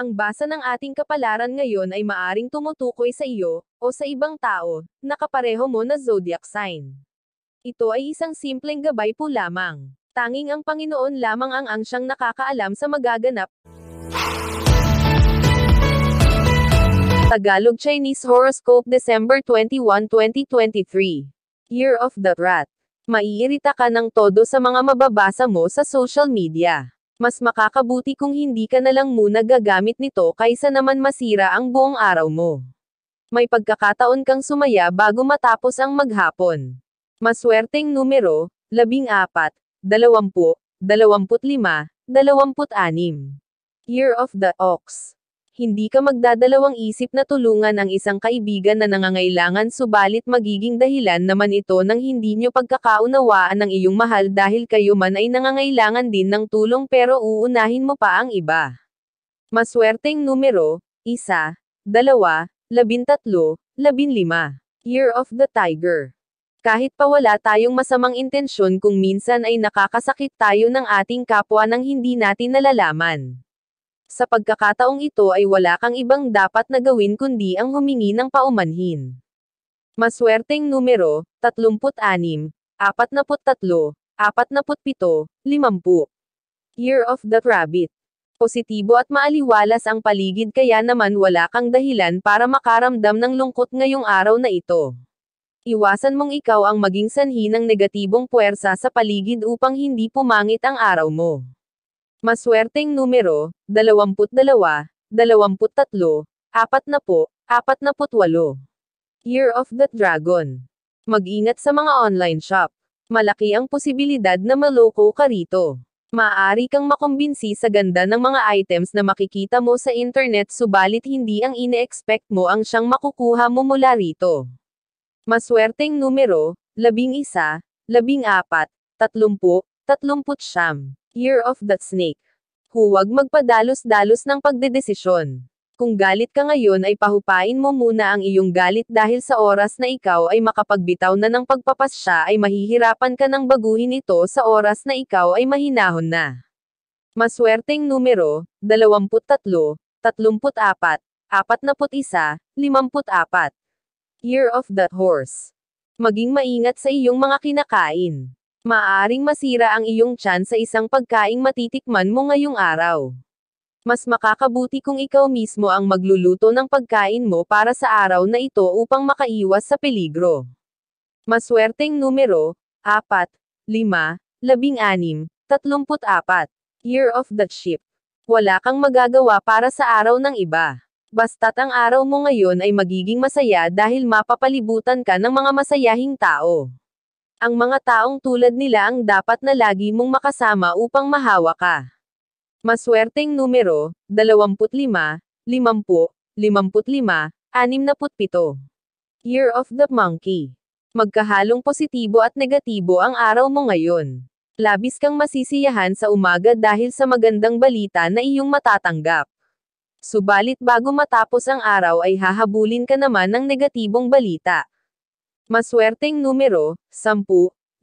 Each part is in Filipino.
Ang basa ng ating kapalaran ngayon ay maaring tumutukoy sa iyo, o sa ibang tao, na kapareho mo na zodiac sign. Ito ay isang simpleng gabay po lamang. Tanging ang Panginoon lamang ang siyang nakakaalam sa magaganap. Tagalog Chinese Horoscope December 21, 2023. Year of the Rat. Maiirita ka ng todo sa mga mababasa mo sa social media. Mas makakabuti kung hindi ka na lang muna gagamit nito kaysa naman masira ang buong araw mo. May pagkakataon kang sumaya bago matapos ang maghapon. Maswerteng numero, 14, 20, 25, 26. Year of the Ox. Hindi ka magdadalawang isip na tulungan ang isang kaibigan na nangangailangan, subalit magiging dahilan naman ito ng hindi nyo pagkakaunawaan ng iyong mahal dahil kayo man ay nangangailangan din ng tulong pero uunahin mo pa ang iba. Maswerteng numero, 1, 2, 13, 15. Year of the Tiger. Kahit pa wala tayong masamang intensyon, kung minsan ay nakakasakit tayo ng ating kapwa nang hindi natin nalalaman. Sa pagkakataong ito ay wala kang ibang dapat na gawin kundi ang humingi ng paumanhin. Maswerteng numero, 36, 43, 47, 50. Year of the Rabbit. Positibo at maaliwalas ang paligid, kaya naman wala kang dahilan para makaramdam ng lungkot ngayong araw na ito. Iwasan mong ikaw ang maging sanhi ng negatibong puwersa sa paligid upang hindi pumangit ang araw mo. Maswerteng numero, 22, 23, 40, 48. Year of the Dragon. Mag-ingat sa mga online shop. Malaki ang posibilidad na maloko ka rito. Maaari kang makumbinsi sa ganda ng mga items na makikita mo sa internet, subalit hindi ang ine-expect mo ang siyang makukuha mo mula rito. Maswerteng numero, 11, 14, 30, 39. Year of the Snake. Huwag magpadalos-dalos ng pagdedesisyon. Kung galit ka ngayon ay pahupain mo muna ang iyong galit dahil sa oras na ikaw ay makapagbitaw na ng pagpapasya ay mahihirapan ka ng baguhin ito sa oras na ikaw ay mahinahon na. Maswerteng numero, 23, 34, 41, 54. Year of the Horse. Maging maingat sa iyong mga kinakain. Maaaring masira ang iyong tiyan sa isang pagkaing matitikman mo ngayong araw. Mas makakabuti kung ikaw mismo ang magluluto ng pagkain mo para sa araw na ito upang makaiwas sa peligro. Maswerteng numero, 4, 5, 16, 34. Year of the Sheep. Wala kang magagawa para sa araw ng iba. Basta't ang araw mo ngayon ay magiging masaya dahil mapapalibutan ka ng mga masayahing tao. Ang mga taong tulad nila ang dapat na lagi mong makasama upang mahawa ka. Maswerteng numero, 25, 50, 55, 67. Year of the Monkey. Magkahalong positibo at negatibo ang araw mo ngayon. Labis kang masisiyahan sa umaga dahil sa magandang balita na iyong matatanggap. Subalit bago matapos ang araw ay hahabulin ka naman ng negatibong balita. Maswerteng numero, 10,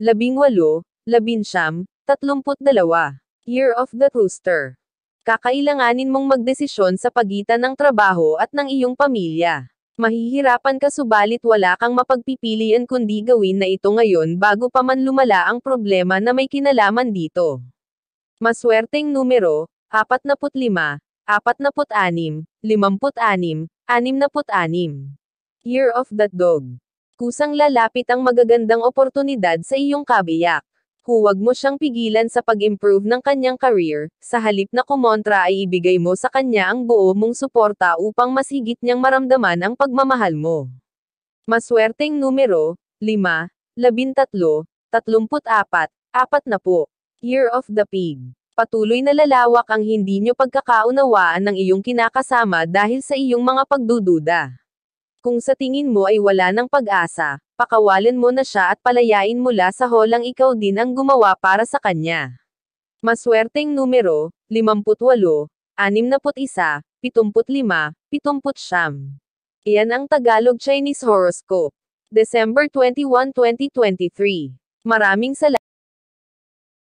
18, 19, 32. Year of the Rooster. Kakailanganin mong magdesisyon sa pagitan ng trabaho at ng iyong pamilya. Mahihirapan ka, subalit wala kang mapagpipilian kundi gawin na ito ngayon bago pa man lumala ang problema na may kinalaman dito. Maswerteng numero, 45, 46, 56, 66. Year of the Dog. Kusang lalapit ang magagandang oportunidad sa iyong kabiyak. Huwag mo siyang pigilan sa pag-improve ng kanyang career, sa halip na kumontra ay ibigay mo sa kanya ang buo mong suporta upang mas higit niyang maramdaman ang pagmamahal mo. Maswerteng numero, 5, 13, 34, 40. Year of the Pig. Patuloy na lalawak ang hindi nyo pagkakaunawaan ng iyong kinakasama dahil sa iyong mga pagdududa. Kung sa tingin mo ay wala ng pag-asa, pakawalan mo na siya at palayain mula sa holang ikaw din ang gumawa para sa kanya. Maswerteng numero, 58, 61, 75, 79. Iyan ang Tagalog Chinese Horoscope. December 21, 2023. Maraming salamat.